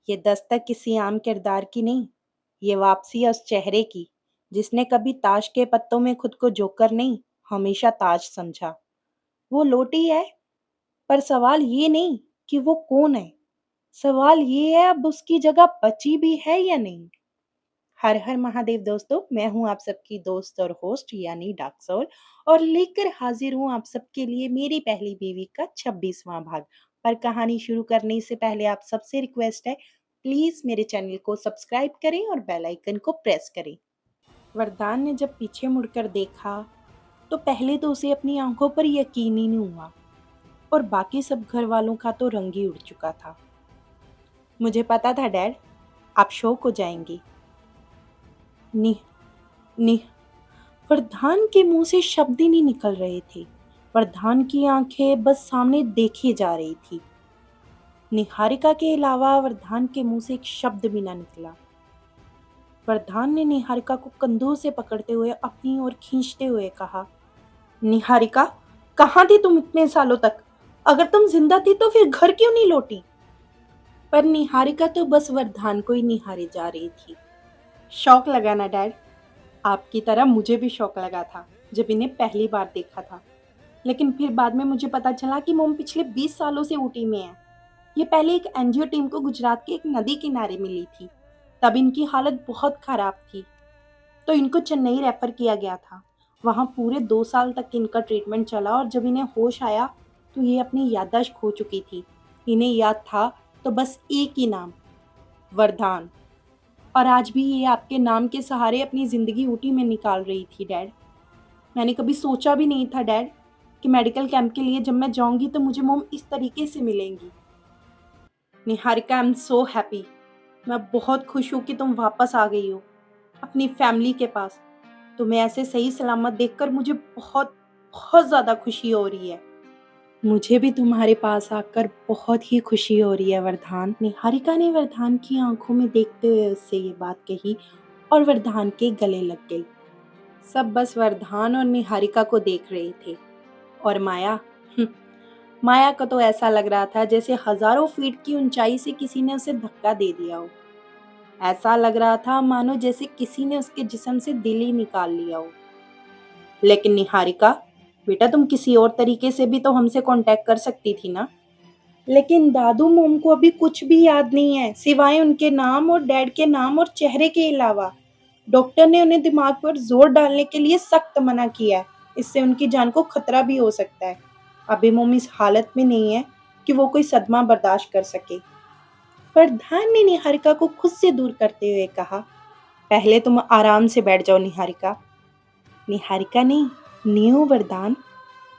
ये दस्तक किसी आम किरदार की नहीं, ये वापसी है उस चेहरे की जिसने कभी ताश के पत्तों में खुद को जोकर नहीं, हमेशा ताज समझा। वो लौटी है, पर सवाल ये नहीं कि वो कौन है, सवाल ये है अब उसकी जगह बची भी है या नहीं। हर हर महादेव दोस्तों, मैं हूं आप सबकी दोस्त और होस्ट यानी डाक्सोल, और लेकर हाजिर हूं आप सबके लिए मेरी पहली बीवी का 26वां भाग। पर कहानी शुरू करने से पहले आप सबसे रिक्वेस्ट है, प्लीज मेरे चैनल को सब्सक्राइब करें और बेल आइकन को प्रेस करें। वरदान ने जब पीछे मुड़कर देखा तो पहले तो उसे अपनी आंखों पर यकीन ही नहीं हुआ, और बाकी सब घर वालों का तो रंग ही उड़ चुका था। मुझे पता था डैड, आप शौक हो जाएंगी। नि, नि, वरदान के मुंह से शब्द ही नहीं निकल रहे थे। वरदान की आंखें बस सामने देखी जा रही थी। निहारिका के अलावा वरदान के मुंह से एक शब्द भी ना निकला। वरदान ने निहारिका को कंधों से पकड़ते हुए अपनी ओर खींचते हुए कहा, निहारिका, कहाँ थी तुम इतने सालों तक? अगर तुम जिंदा थी तो फिर घर क्यों नहीं लौटी? पर निहारिका तो बस वरदान को ही निहारे जा रही थी। शौक लगा ना डैड? आपकी तरह मुझे भी शौक लगा था जब इन्हें पहली बार देखा था। लेकिन फिर बाद में मुझे पता चला कि मोम पिछले 20 सालों से ऊटी में है। ये पहले एक एनजीओ टीम को गुजरात के एक नदी किनारे मिली थी। तब इनकी हालत बहुत खराब थी, तो इनको चेन्नई रेफर किया गया था। वहाँ पूरे 2 साल तक इनका ट्रीटमेंट चला, और जब इन्हें होश आया तो ये अपनी याददाश्त खो चुकी थी। इन्हें याद था तो बस एक ही नाम, वरदान। और आज भी ये आपके नाम के सहारे अपनी जिंदगी ऊटी में निकाल रही थी डैड। मैंने कभी सोचा भी नहीं था डैड कि मेडिकल कैंप के लिए जब मैं जाऊंगी तो मुझे मोम इस तरीके से मिलेंगी। Niharika, I am so happy. मैं बहुत खुश हूँ कि तुम वापस आ गई हो अपनी फैमिली के पास। तुम्हें ऐसे सही सलामत देखकर मुझे बहुत बहुत ज़्यादा खुशी हो रही है। मुझे भी तुम्हारे पास आकर बहुत ही खुशी हो रही है वरदान। निहारिका ने वरदान की आंखों में देखते हुए उससे ये बात कही और वरदान के गले लग गई। सब बस वरदान और निहारिका को देख रहे थे। और माया, माया को तो ऐसा लग रहा था जैसे हजारों फीट की ऊंचाई से किसी ने उसे धक्का दे दिया हो। ऐसा लग रहा था मानो जैसे किसी ने उसके जिस्म से दिल ही निकाल लिया हो। लेकिन निहारिका, बेटा तुम किसी और तरीके से भी तो हमसे कांटेक्ट कर सकती थी ना। लेकिन दादू मोम को अभी कुछ भी याद नहीं है सिवाय उनके नाम और डैड के नाम और चेहरे के अलावा। डॉक्टर ने उन्हें दिमाग पर जोर डालने के लिए सख्त मना किया है, इससे उनकी जान को खतरा भी हो सकता है। अभी मोम इस हालत में नहीं है कि वो कोई सदमा बर्दाश्त कर सके। प्रधान ने निहारिका को खुद से दूर करते हुए कहा, पहले तुम आराम से बैठ जाओ निहारिका। निहारिका नहीं, नियो वरदान।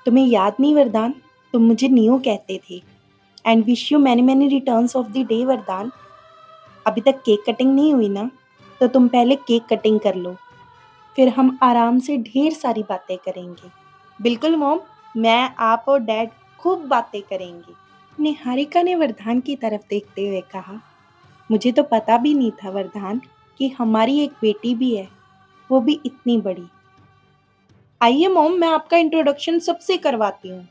तुम्हें याद नहीं वरदान, तुम मुझे नियो कहते थे। And wish you many many returns of the day वरदान। अभी तक केक कटिंग नहीं हुई ना, तो तुम पहले केक कटिंग कर लो, फिर हम आराम से ढेर सारी बातें करेंगे। बिल्कुल मॉम, मैं, आप और डैड खूब बातें करेंगे। निहारिका ने वरदान की तरफ देखते हुए कहा, मुझे तो पता भी नहीं था वरदान कि हमारी एक बेटी भी है, वो भी इतनी बड़ी। आइए मॉम, मैं आपका इंट्रोडक्शन सबसे करवाती हूँ।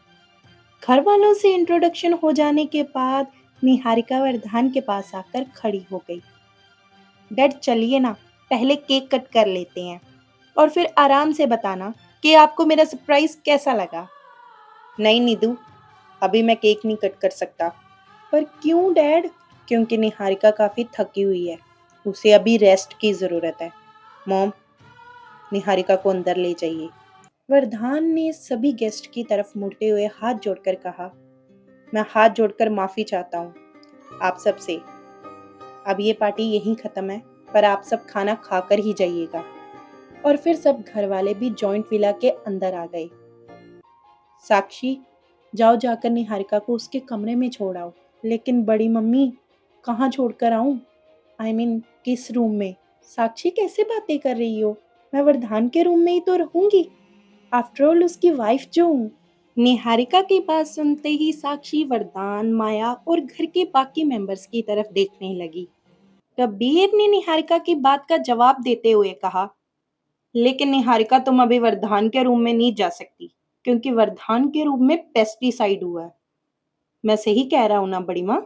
घर वालों से इंट्रोडक्शन हो जाने के बाद निहारिका वरदान के पास आकर खड़ी हो गई। डैड चलिए ना, पहले केक कट कर लेते हैं और फिर आराम से बताना कि आपको मेरा सरप्राइज कैसा लगा। नहीं नीतू, अभी मैं केक नहीं कट कर सकता। पर क्यों डैड? क्योंकि निहारिका काफी थकी हुई है, उसे अभी रेस्ट की जरूरत है। मॉम, निहारिका को अंदर ले जाइए। वरदान ने सभी गेस्ट की तरफ मुड़ते हुए हाथ जोड़कर कहा, मैं हाथ जोड़कर माफी चाहता हूँ आप सबसे। अब ये पार्टी यहीं खत्म है, पर आप सब खाना खाकर ही जाइएगा। और फिर सब घर वाले भी जॉइंट विला के अंदर आ गए। साक्षी, जाओ जाकर निहारिका को उसके कमरे में छोड़ आओ। लेकिन बड़ी मम्मी, कहाँ छोड़कर आऊं? आई मीन किस रूम में? साक्षी, कैसे बातें कर रही हो? मैं वरदान के रूम में ही तो रहूंगी, आफ्टर ऑल उसकी वाइफ जो हूँ। निहारिका की बात सुनते ही साक्षी वरदान, माया और घर के बाकी मेंबर्स की तरफ देखने लगी। कबीर ने निहारिका की बात का जवाब देते हुए कहा, लेकिन निहारिका तुम अभी वरदान के रूम में नहीं जा सकती, क्योंकि वरदान के रूम में पेस्टिसाइड हुआ है। मैं सही कह रहा हूं ना बड़ी माँ?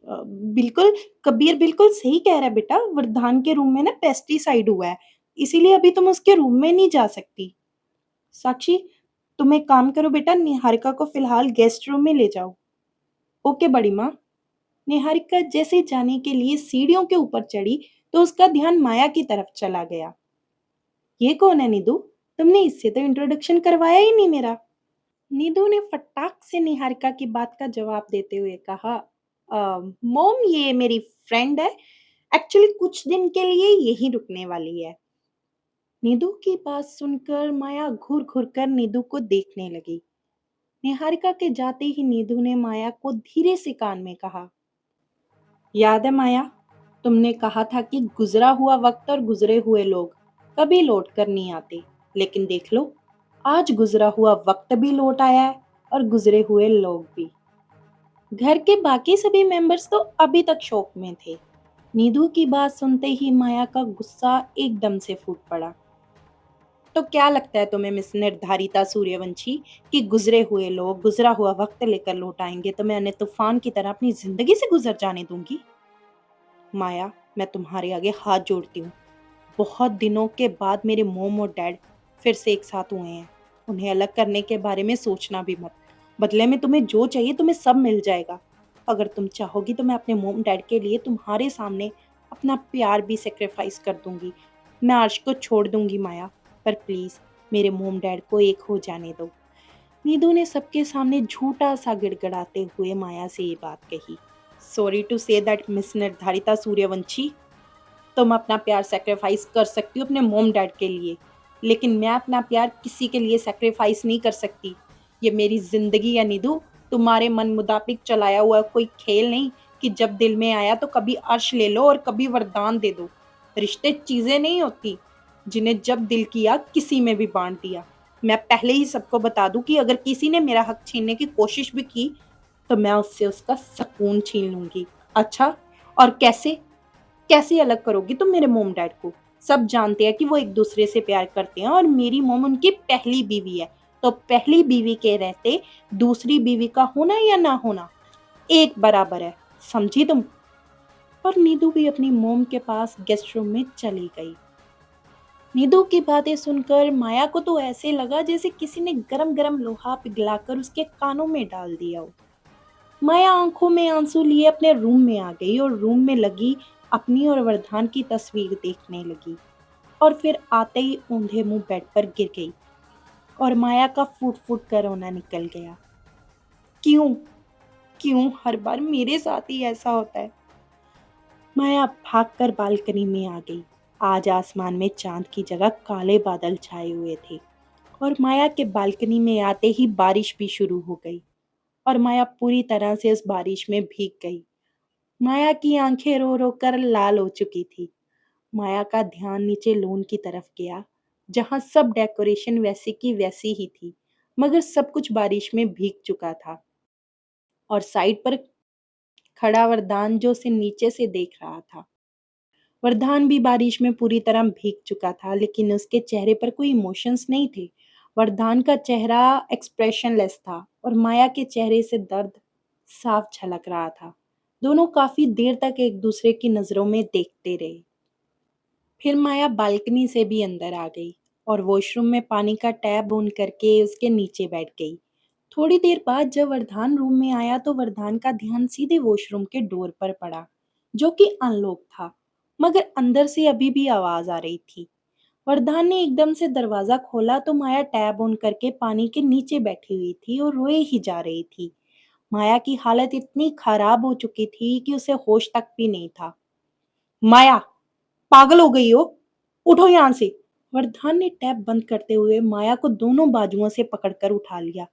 बिल्कुल, कबीर बिल्कुल सही कह रहा है बेटा, वरदान के रूम में ना पेस्टिसाइड हुआ है, इसीलिए अभी तुम उसके रूम में नहीं जा सकती। साक्षी, तुम एक काम करो बेटा, निहारिका को फिलहाल गेस्ट रूम में ले जाओ। ओके बड़ी माँ। निहारिका जैसे जाने के लिए सीढ़ियों के ऊपर चढ़ी तो उसका ध्यान माया की तरफ चला गया। ये कौन है निधु? तुमने इससे तो इंट्रोडक्शन करवाया ही नहीं मेरा। नीदू ने फटाक से निहारिका की बात का जवाब देते हुए कहा, मोम ये मेरी फ्रेंड है, एक्चुअली कुछ दिन के लिए यहीं रुकने वाली है। नीदू की बात सुनकर माया घूर घूर कर नीदू को देखने लगी। निहारिका के जाते ही नीदू ने माया को धीरे से कान में कहा, याद है माया, तुमने कहा था कि गुजरा हुआ वक्त और गुजरे हुए लोग कभी लौट कर नहीं आते, लेकिन देख लो, आज गुजरा हुआ वक्त भी लौट आया है और गुजरे हुए लोग भी। घर के बाकी सभी मेंबर्स तो अभी तक शौक में थे। नीदू की बात सुनते ही माया का गुस्सा एकदम से फूट पड़ा। तो क्या लगता है तुम्हें मिस निर्धारिता सूर्यवंशी कि गुजरे हुए लोग गुजरा हुआ वक्त लेकर लौट आएंगे तो मैं उन्हें तूफान की तरह अपनी जिंदगी से गुजर जाने दूंगी? माया, मैं तुम्हारे आगे हाथ जोड़ती हूँ। बहुत दिनों के बाद मेरे मोम और डैड फिर से एक साथ हुए हैं। उन्हें अलग करने के बारे में सोचना भी मत। बदले में तुम्हें जो चाहिए तुम्हें सब मिल जाएगा। अगर तुम चाहोगी तो मैं अपने मोम डैड के लिए तुम्हारे सामने अपना प्यार भी सेक्रीफाइस कर दूंगी। मैं अर्श को छोड़ दूंगी माया, पर प्लीज मेरे मोम डैड को एक हो जाने दो। नीदू ने सबके सामने झूठा सा गिड़गिड़ाते हुए माया से ये बात कही। Sorry to say that miss Nirdharita Suryavanshi, तुम अपना प्यार सैक्रिफाइस कर सकती हो अपने मॉम डैड के लिए, लेकिन मैं अपना प्यार किसी के लिए सैक्रिफाइस नहीं कर सकती। ये मेरी जिंदगी है निधु, तुम्हारे मन मुताबिक चलाया हुआ कोई खेल नहीं कि जब दिल में आया तो कभी अर्श ले लो और कभी वरदान दे दो। रिश्ते चीजें नहीं होती जिन्हें जब दिल किया किसी में भी बांट दिया। मैं पहले ही सबको बता दूं कि अगर किसी ने मेरा हक छीनने की कोशिश भी की तो मैं उससे उसका सुकून छीन लूंगी। अच्छा, और कैसे? कैसे अलग करोगी तुम मेरे मोम डैड को? सब जानते हैं कि वो एक दूसरे से प्यार करते हैं और मेरी मोम उनकी पहली बीवी है। तो पहली बीवी के रहते दूसरी बीवी का होना या ना होना एक बराबर है, समझी तुम? और नीदू भी अपनी मोम के पास गेस्ट रूम में चली गई। नीदू की बातें सुनकर माया को तो ऐसे लगा जैसे किसी ने गरम गरम लोहा पिघलाकर उसके कानों में डाल दिया हो। माया आंखों में आंसू लिए अपने रूम में आ गई और रूम में लगी अपनी और वरदान की तस्वीर देखने लगी, और फिर आते ही ऊंधे मुंह बेड पर गिर गई और माया का फूट फूट कर रोना निकल गया। क्यों? क्यों हर बार मेरे साथ ही ऐसा होता है? माया भागकर बालकनी में आ गई। आज आसमान में चांद की जगह काले बादल छाए हुए थे और माया के बालकनी में आते ही बारिश भी शुरू हो गई और माया पूरी तरह से उस बारिश में भीग गई। माया की आंखें रो रो कर लाल हो चुकी थी। माया का ध्यान नीचे लॉन की तरफ गया, जहां सब डेकोरेशन वैसी की वैसी ही थी, मगर सब कुछ बारिश में भीग चुका था। और साइड पर खड़ा वरदान जो उसे नीचे से देख रहा था। वरदान भी बारिश में पूरी तरह भीग चुका था, लेकिन उसके चेहरे पर कोई इमोशंस नहीं थे। वरदान का चेहरा एक्सप्रेशनलेस था और माया के चेहरे से दर्द साफ झलक रहा था। दोनों काफी देर तक एक दूसरे की नजरों में देखते रहे। फिर माया बालकनी से भी अंदर आ गई और वॉशरूम में पानी का टैप ऑन करके उसके नीचे बैठ गई। थोड़ी देर बाद जब वरदान रूम में आया तो वरदान का ध्यान सीधे वॉशरूम के डोर पर पड़ा, जो कि अनलॉक था, मगर अंदर से अभी भी आवाज आ रही थी। वरदान ने एकदम से दरवाजा खोला तो माया टैब ऑन करके पानी के नीचे बैठी हुई थी और रोए ही जा रही थी। माया की हालत इतनी खराब हो चुकी थी कि उसे होश तक भी नहीं था। माया, पागल हो गई हो? उठो यहाँ से! वरदान ने टैप बंद करते हुए माया को दोनों बाजुओं से पकड़कर उठा लिया।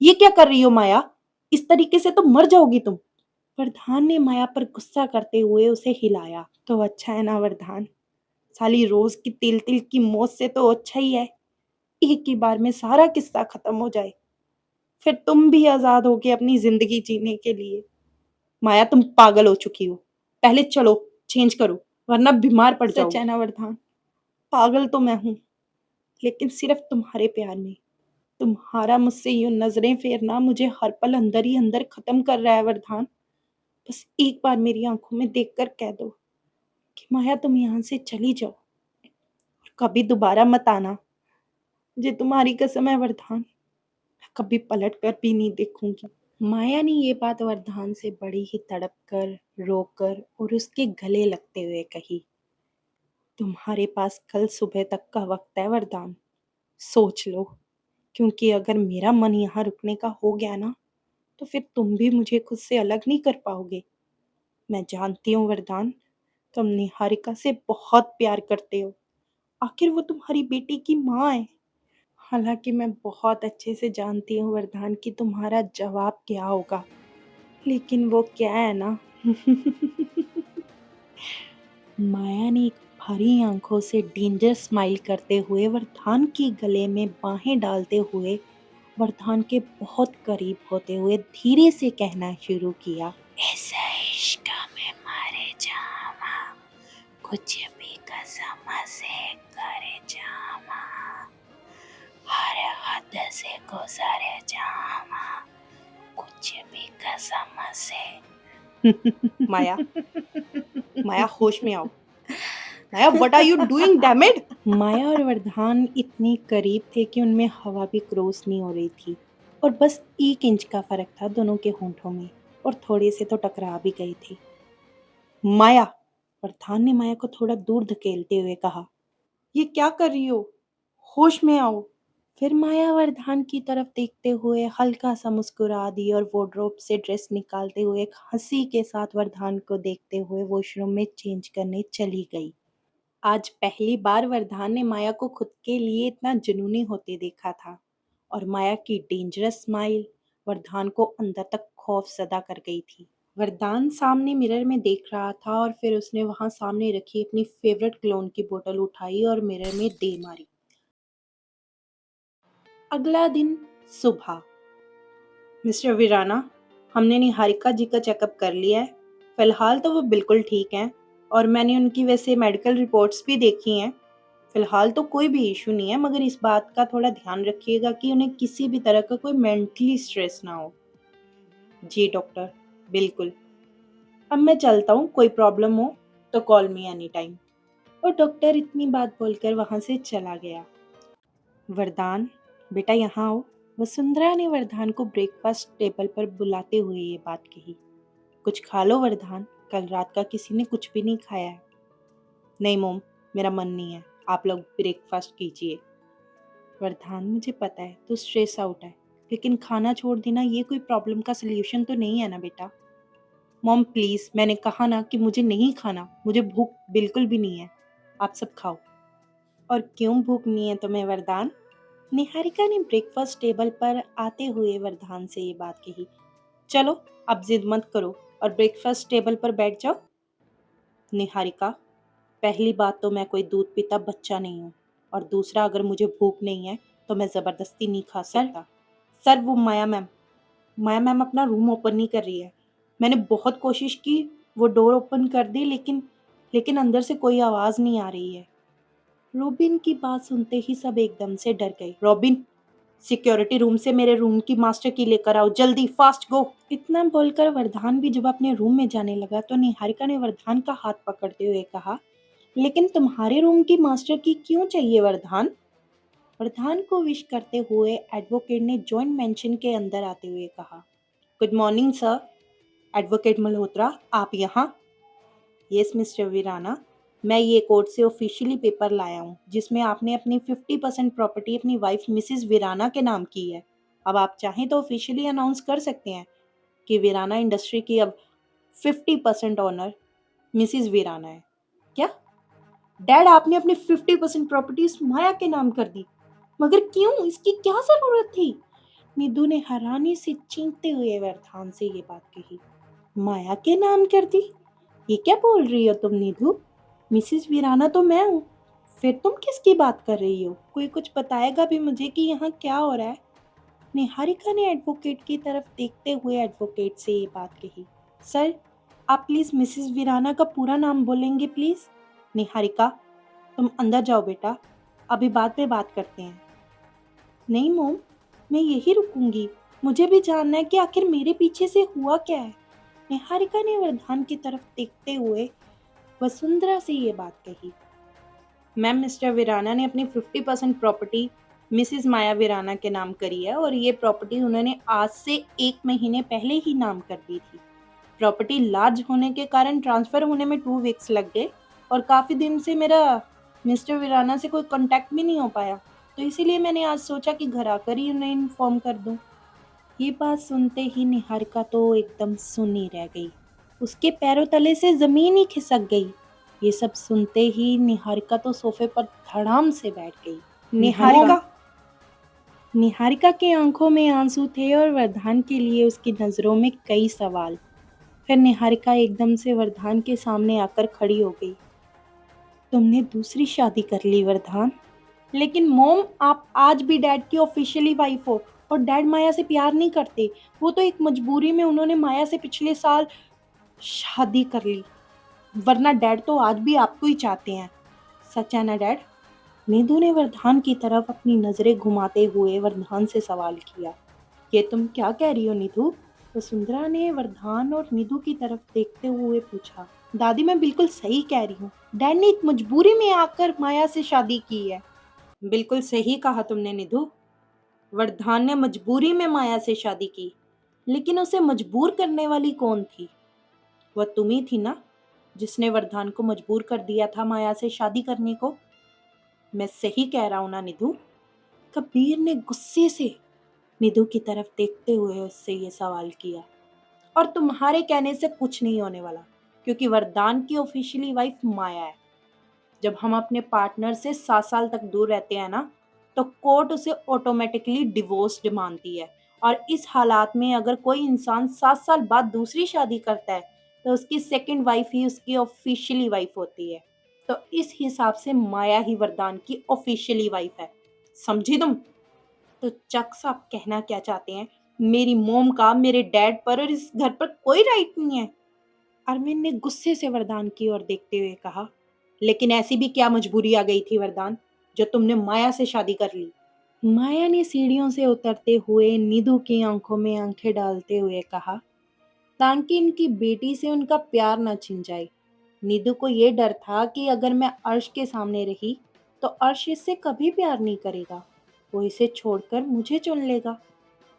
ये क्या कर रही हो माया? इस तरीके से तो मर जाओगी तुम। वरदान ने माया पर गुस्सा करते हुए उसे हिलाया। तो अच्छा है ना वरदान, साली रोज की तिल तिल की मौत से तो अच्छा ही है एक ही बार में सारा किस्सा खत्म हो जाए, फिर तुम भी आजाद होगे अपनी जिंदगी जीने के लिए। माया, तुम पागल हो चुकी हो, पहले चलो चेंज करो, वरना बीमार पड़ जाओगे। सच है ना वरदान, पागल तो मैं हूँ, लेकिन सिर्फ तुम्हारे प्यार में। तुम्हारा मुझसे यूं नजरें फेरना मुझे हर पल अंदर ही अंदर खत्म कर रहा है वरदान। बस एक बार मेरी आंखों में देखकर कह दो कि माया तुम यहाँ से चली जाओ और कभी दोबारा मत आना। मुझे तुम्हारी कसम है वरदान, मैं कभी पलट कर भी नहीं देखूंगी। माया ने ये बात वरदान से बड़ी ही तड़प कर, रोकर और उसके गले लगते हुए कही। तुम्हारे पास कल सुबह तक का वक्त है वरदान, सोच लो, क्योंकि अगर मेरा मन यहाँ रुकने का हो गया ना, तो फिर तुम भी मुझे खुद से अलग नहीं कर पाओगे। मैं जानती हूँ वरदान, तुम निहारिका से बहुत प्यार करते हो, आखिर वो तुम्हारी बेटी की माँ है। हालांकि मैं बहुत अच्छे से जानती हूँ वरदान कि तुम्हारा जवाब क्या होगा, लेकिन वो क्या है ना। माया ने एक भरी आंखों से डेंजर स्माइल करते हुए वरदान के गले में बाहें डालते हुए वरदान के बहुत करीब होते हुए धीरे से कहना शुरू किया। इस इश्क में मरे जावा, कुछ भी कसम से करे जावा, हर हद से गुजरे जावा, कुछ भी कसम से। माया, माया होश में आओ। Maya, what are you doing damn it? Maya और वरदान इतने करीब थे कि उनमें हवा भी क्रॉस नहीं हो रही थी और बस 1 इंच का फर्क था दोनों के होंठों में और थोड़े से तो टकरा भी गए थे। माया, वरदान ने माया को थोड़ा दूर धकेलते हुए कहा, ये क्या कर रही हो? होश में आओ। फिर माया वरदान की तरफ देखते हुए हल्का सा मुस्कुरा दी और वार्डरोब से ड्रेस निकालते हुए एक हंसी के साथ वरदान को देखते हुए वॉशरूम में चेंज करने चली गई। आज पहली बार वरदान ने माया को खुद के लिए इतना जुनूनी होते देखा था और माया की डेंजरस स्माइल वरदान को अंदर तक खौफ ज़दा कर गई थी। वरदान सामने मिरर में देख रहा था और फिर उसने वहां सामने रखी अपनी फेवरेट क्लोन की बोतल उठाई और मिरर में दे मारी। अगला दिन सुबह। मिस्टर वीराना, हमने निहारिका जी का चेकअप कर लिया है। फिलहाल तो वो बिल्कुल ठीक हैं और मैंने उनकी वैसे मेडिकल रिपोर्ट्स भी देखी हैं। फिलहाल तो कोई भी इशू नहीं है, मगर इस बात का थोड़ा ध्यान रखिएगा कि उन्हें किसी भी तरह का कोई मेंटली स्ट्रेस ना हो। जी डॉक्टर, बिल्कुल। अब मैं चलता हूँ, कोई प्रॉब्लम हो तो कॉल मी एनी टाइम। और डॉक्टर इतनी बात बोलकर वहां से चला गया। वरदान, बेटा यहाँ आओ। वसुंधरा ने वरदान को ब्रेकफास्ट टेबल पर बुलाते हुए ये बात कही। कुछ खा लो वरदान, कल रात का किसी ने कुछ भी नहीं खाया है। नहीं मोम, मेरा मन नहीं है, आप लोग ब्रेकफास्ट कीजिए। वरदान, मुझे पता है तू स्ट्रेस आउट है, लेकिन खाना छोड़ देना ये कोई प्रॉब्लम का सलूशन तो नहीं है ना बेटा। मॉम प्लीज, मैंने कहा ना कि मुझे नहीं खाना, मुझे भूख बिल्कुल भी नहीं है, आप सब खाओ। और क्यों भूख नहीं है तुम्हें वरदान? निहारिका ने ब्रेकफास्ट टेबल पर आते हुए वरदान से ये बात कही। चलो अब जिद मत करो और ब्रेकफास्ट टेबल पर बैठ जाओ। निहारिका, पहली बात तो मैं कोई दूध पीता बच्चा नहीं हूँ और दूसरा, अगर मुझे भूख नहीं है तो मैं ज़बरदस्ती नहीं खा सकता। सर वो माया मैम अपना रूम ओपन नहीं कर रही है। मैंने बहुत कोशिश की, वो डोर ओपन कर दी, लेकिन लेकिन अंदर से कोई आवाज़ नहीं आ रही है। रॉबिन की बात सुनते ही सब एकदम से डर गए। रॉबिन, सिक्योरिटी रूम से मेरे रूम की मास्टर की लेकर आओ, जल्दी, फास्ट गो। इतना बोलकर वरदान भी जब अपने रूम में जाने लगा तो निहारिका ने वरदान का हाथ पकड़ते हुए कहा, लेकिन तुम्हारे रूम की मास्टर की क्यों चाहिए वरदान? वरदान को विश करते हुए एडवोकेट ने जॉइंट मेंशन के अंदर आते हुए कहा, good morning sir. Advocate Malhotra, आप यहाँ? यस मिस्टर वीराना, मैं ये कोर्ट से ऑफिशियली पेपर लाया हूँ जिसमें आपने अपनी 50% प्रॉपर्टी अपनी वाइफ मिसिज वीराना के नाम की है। अब आप चाहें तो ऑफिशियली अनाउंस कर सकते हैं कि वीराना इंडस्ट्री की अब 50% ऑनर मिसिज वीराना है। क्या डैड, आपने अपनी 50% प्रॉपर्टी इस माया के नाम कर दी? मगर क्यों, इसकी क्या जरूरत थी? निधु ने हैरानी से चीखते हुए वरदान से ये बात कही। माया के नाम कर दी? ये क्या बोल रही हो तुम निधु? मिसिस वीराना तो मैं हूँ, फिर तुम किसकी बात कर रही हो? कोई कुछ बताएगा भी मुझे कि यहाँ क्या हो रहा है? निहारिका ने एडवोकेट की तरफ देखते हुए एडवोकेट से ये बात कही। सर, आप प्लीज मिसिस वीराना का पूरा नाम बोलेंगे प्लीज? निहारिका, तुम अंदर जाओ बेटा, अभी बाद में बात करते हैं। नहीं मोम, मैं यही रुकूंगी, मुझे भी जानना है कि आखिर मेरे पीछे से हुआ क्या है। निहारिका ने वरदान की तरफ देखते हुए वसुंधरा से ये बात कही। मैम, मिस्टर वीराना ने अपनी 50% प्रॉपर्टी मिसिस माया वीराना के नाम करी है और ये प्रॉपर्टी उन्होंने आज से 1 महीने पहले ही नाम कर दी थी। प्रॉपर्टी लार्ज होने के कारण ट्रांसफर होने में 2 वीक्स लग गए और काफ़ी दिन से मेरा मिस्टर वीराना से कोई कांटेक्ट भी नहीं हो पाया, तो इसीलिए मैंने आज सोचा कि घर आकर ही उन्हें इन्फॉर्म कर दूं। ये बात सुनते ही निहारिका तो एकदम सुनी रह गई। उसके पैरों तले से जमीन ही खिसक गई। ये सब सुनते ही निहारिका तो सोफे पर धड़ाम से बैठ गई। निहारिका निहारिका की आंखों में आंसू थे और वरदान के लिए उसकी नजरों में कई सवाल। फिर निहारिका एकदम से वरदान के सामने आकर खड़ी हो गई। तुमने दूसरी शादी कर ली वरदान? लेकिन मॉम, आप आज भी डैड की ऑफिशियली वाइफ हो और डैड माया से प्यार नहीं करते। वो तो एक मजबूरी में उन्होंने माया से पिछले साल शादी कर ली, वरना डैड तो आज भी आपको ही चाहते हैं। सच है ना डैड? नीदू ने वरदान की तरफ अपनी नजरें घुमाते हुए वरदान से सवाल किया। ये तुम क्या कह रही हो नीतू? वसुंधरा ने वरदान और नीदू की तरफ देखते हुए पूछा। दादी, मैं बिल्कुल सही कह रही हूँ। डैड ने एक मजबूरी में आकर माया से शादी की है। बिल्कुल सही कहा तुमने निधु। वरदान ने मजबूरी में माया से शादी की, लेकिन उसे मजबूर करने वाली कौन थी? वह तुम ही थी ना, जिसने वरदान को मजबूर कर दिया था माया से शादी करने को। मैं सही कह रहा हूं ना निधु? कबीर ने गुस्से से निधु की तरफ देखते हुए उससे ये सवाल किया। और तुम्हारे कहने से कुछ नहीं होने वाला, क्योंकि वरदान की ऑफिशियली वाइफ माया है। जब हम अपने पार्टनर से 7 साल तक दूर रहते हैं ना, तो कोर्ट उसे ऑटोमेटिकली डिवोर्स मानती है। और इस हालात में अगर कोई इंसान 7 साल बाद दूसरी शादी करता है, तो उसकी सेकंड वाइफ ही उसकी ऑफिशियली वाइफ होती है। तो इस हिसाब से माया ही वरदान की ऑफिशियली वाइफ है। समझी तुम? तो चक साहब कहना क्या चाहते हैं? मेरी मोम का मेरे डैड पर और इस घर पर कोई राइट नहीं है। अरविंद ने गुस्से से वरदान की ओर देखते हुए कहा। लेकिन ऐसी भी क्या मजबूरी आ गई थी वरदान, जो तुमने माया से शादी कर ली? माया ने सीढ़ियों से उतरते हुए नीदू की आंखों में आंखें डालते हुए कहा, ताकि इनकी बेटी से उनका प्यार न छिन जाए। नीदू को ये डर था कि अगर मैं अर्श के सामने रही, तो अर्श इससे कभी प्यार नहीं करेगा। वो इसे छोड़कर मुझे चुन लेगा।